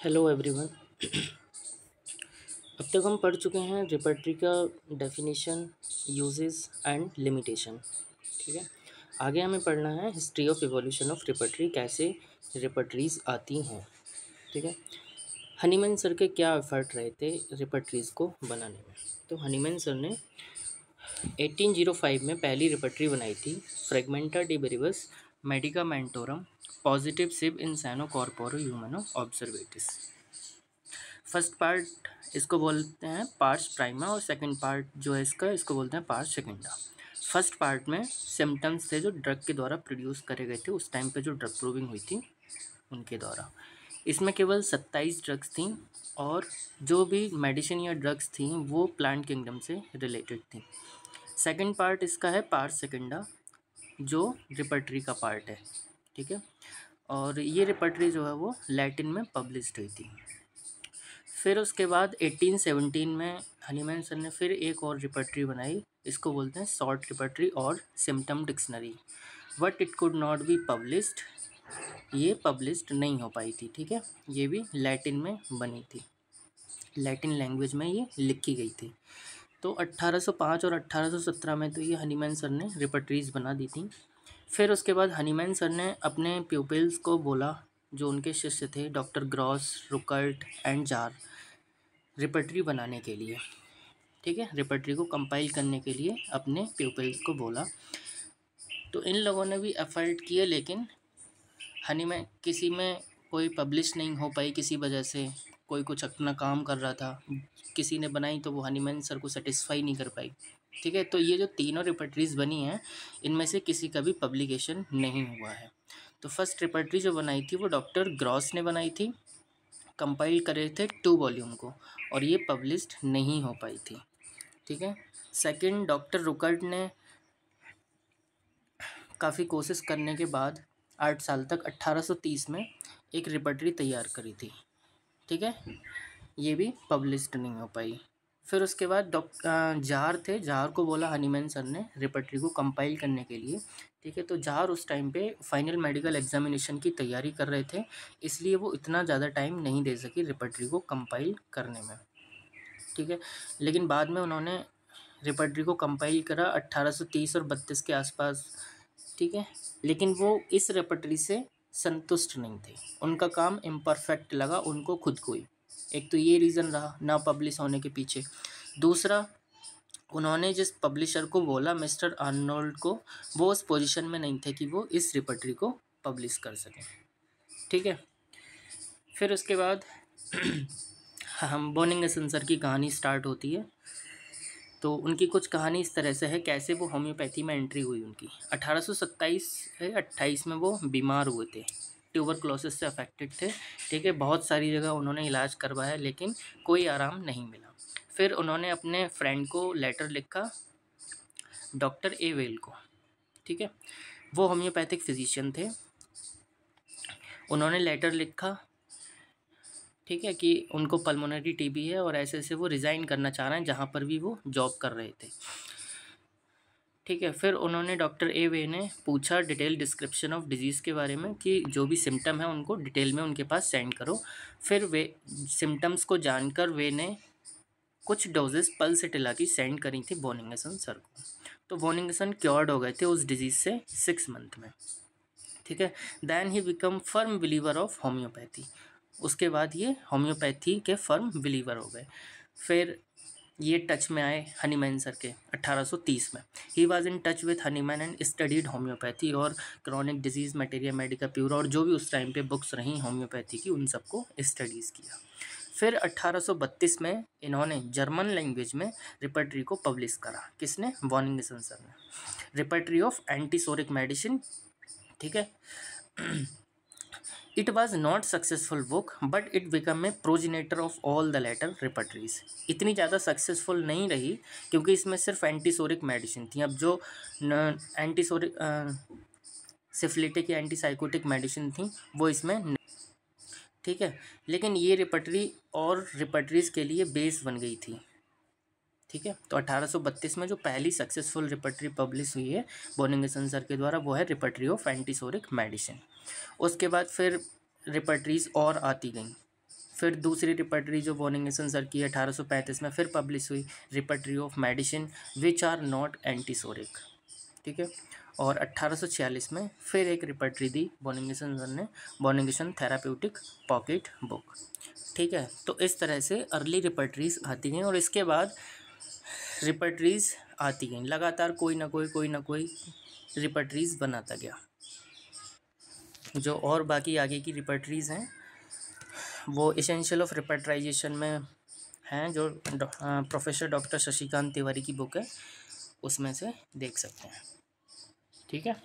Hello everyone. अब तक हम पढ़ चुके हैं रिपर्टरी का डेफिनेशन, यूजेस एंड लिमिटेशन। ठीक है, आगे हमें पढ़ना है history of evolution of repertory, कैसे रिपर्टरीज आती हैं। ठीक है, हनीमैन सर के क्या एफर्ट रहे थे रिपर्टरीज को बनाने में। तो हनीमैन सर ने 1805 में पहली रिपर्टरी बनाई थी, फ्रेगमेंटा डिबेरिबस मेडिकामेंटोरम पॉजिटिव सिब इंसानो कॉर्पोरो ह्यूमनो ऑब्जर्वेटिस। फर्स्ट पार्ट इसको बोलते हैं पार्स प्राइमा और सेकंड पार्ट जो है इसको बोलते हैं पार्स सेकेंडा। फर्स्ट पार्ट में सिम्टम्स थे जो ड्रग के द्वारा प्रोड्यूस करे गए थे, उस टाइम पे जो ड्रग प्रूविंग हुई थी उनके द्वारा। इसमें केवल 27 ड्रग्स थी और जो भी मेडिसिन या ड्रग्स थी वो प्लांट किंगडम से रिलेटेड थी। सेकंड पार्ट इसका है पार्स सेकेंडा जो रिपर्टरी का पार्ट है। ठीक है, और ये रिपर्टरी जो है वो लैटिन में पब्लिश्ड हुई थी। फिर उसके बाद 1817 में हनीमैन सर ने फिर एक और रिपर्टरी बनाई, इसको बोलते हैं शॉर्ट रिपर्टरी और symptom dictionary, but it could not be published, ये पब्लिश्ड नहीं हो पाई थी। ठीक है, ये भी लैटिन में बनी थी, लैटिन लैंग्वेज में ये लिखी गई थी। तो 1805 और 1817 में तो ये हनीमैन सर ने रिपर्टरीज बना दी थी। फिर उसके बाद हनीमैन सर ने अपने प्यूपिल्स को बोला, जो उनके शिष्य थे doctor Gross, Ruckert and Jahr, repertory बनाने के लिए। ठीक है, रिपर्टरी को कंपाइल करने के लिए अपने प्यूपिल्स को बोला। तो इन लोगों ने भी एफर्ट किए, लेकिन हनीमैन किसी में कोई पब्लिश नहीं हो पाई किसी वजह से। कोई कुछ अपना काम कर रहा था, किसी ने बनाई तो वो हनीमैन सर को सेटिस्फाई नहीं कर पाई। ठीक है, तो ये जो तीनों रिपर्टरीज बनी हैं इनमें से किसी का भी पब्लिकेशन नहीं हुआ है। तो फर्स्ट रिपर्टरी जो बनाई थी वो डॉक्टर ग्रॉस ने बनाई थी, कंपाइल करे थे 2 वॉल्यूम को, और ये पब्लिश्ड नहीं हो पाई थी। ठीक है, सेकंड डॉक्टर रुकर्ट ने काफ़ी कोशिश करने के बाद 8 साल तक 1830 में एक रिपर्टरी तैयार करी थी। ठीक है, ये भी पब्लिश्ड नहीं हो पाई। फिर उसके बाद डॉक्टर जार थे, जार को बोला हनीमैन सर ने रिपर्टरी को कंपाइल करने के लिए। ठीक है, तो जार उस टाइम पे फाइनल मेडिकल एग्जामिनेशन की तैयारी कर रहे थे, इसलिए वो इतना ज़्यादा टाइम नहीं दे सकी रिपर्टरी को कंपाइल करने में। ठीक है, लेकिन बाद में उन्होंने रिपर्टरी को कंपाइल करा 1830 और 32 के आसपास। ठीक है, लेकिन वो इस रिपर्टरी से संतुष्ट नहीं थे, उनका काम इम्परफेक्ट लगा उनको खुद को ही। एक तो ये रीज़न रहा ना पब्लिश होने के पीछे। दूसरा, उन्होंने जिस पब्लिशर को बोला मिस्टर आर्नोल्ड को, वो उस पोजीशन में नहीं थे कि वो इस रिपर्टरी को पब्लिश कर सकें। ठीक है, फिर उसके बाद हम बोनिंगसन सर की कहानी स्टार्ट होती है। तो उनकी कुछ कहानी इस तरह से है कैसे वो होम्योपैथी में एंट्री हुई उनकी। 1827 है 28 में वो बीमार हुए थे, ट्यूबरक्लोसिस से अफेक्टेड थे। ठीक है, बहुत सारी जगह उन्होंने इलाज करवाया लेकिन कोई आराम नहीं मिला। फिर उन्होंने अपने फ्रेंड को लेटर लिखा, डॉक्टर ए वेल को। ठीक है, वो होम्योपैथिक फिजिशियन थे। उन्होंने लेटर लिखा, ठीक है, कि उनको पल्मोनरी टीबी है और ऐसे ऐसे वो रिज़ाइन करना चाह रहे हैं जहाँ पर भी वो जॉब कर रहे थे। ठीक है, फिर उन्होंने डॉक्टर ए वे ने पूछा डिटेल डिस्क्रिप्शन ऑफ डिजीज़ के बारे में, कि जो भी सिम्टम है उनको डिटेल में उनके पास सेंड करो। फिर वे सिम्टम्स को जानकर वे ने कुछ डोजेस पल्सेटिला की सेंड करी थी बोनिंगसन सर को। तो बोनिंगसन क्योर्ड हो गए थे उस डिजीज़ से 6 मंथ में। ठीक है, देन ही become firm believer of homeopathy. उसके बाद ये होम्योपैथी के फर्म बिलीवर हो गए। फिर ये टच में आए हनीमैन सर के 1830 में। He was in touch with Hahnemann and studied homeopathy और chronic diseases materia medica pura, और जो भी उस टाइम पे बुक्स रहीं होम्योपैथी की उन सबको स्टडीज़ किया। फिर 1832 में इन्होंने जर्मन लैंग्वेज में रिपर्टरी को पब्लिश करा। किसने? बोनिंगसन सर ने, रिपर्टरी ऑफ एंटीसोरिक मेडिसिन। ठीक है, it was not successful book but it become a progenitor of all the later repertories. इतनी ज़्यादा सक्सेसफुल नहीं रही क्योंकि इसमें सिर्फ एंटीसोरिक मेडिसिन थी। अब जो एंटीसोरिक सिफिलिटिक या एंटीसाइकोटिक मेडिसिन थी वो इसमें ठीक है, लेकिन ये रिपर्टरी और रिपर्टरीज के लिए बेस बन गई थी। ठीक है, तो 1832 में जो पहली सक्सेसफुल रिपर्टरी पब्लिश हुई है बोनिंगसन सर के द्वारा वो है रिपर्टरी ऑफ एंटीसोरिक मेडिसिन। उसके बाद फिर रिपर्टरीज और आती गई। फिर दूसरी रिपर्टरी जो वॉनिंगसन सर की 1835 में फिर पब्लिश हुई, repertory of medicine which are not antipsoric, ठीक है। और 1846 में फिर एक रिपर्टरी दी वॉनिंगसन सर ने, वॉनिंगसन थेराप्यूटिक पॉकेट बुक, ठीक है। तो इस तरह से अर्ली रिपर्टरीज आती हैं और इसके बाद रिपर्टरीज आती गई लगातार, कोई ना कोई रिपर्टरीज बनाता गया। जो और बाकी आगे की रिपर्टरीज हैं वो एसेंशियल ऑफ रिपर्टराइजेशन में हैं, जो प्रोफेसर डॉक्टर शशिकांत तिवारी की बुक है, उसमें से देख सकते हैं, ठीक है।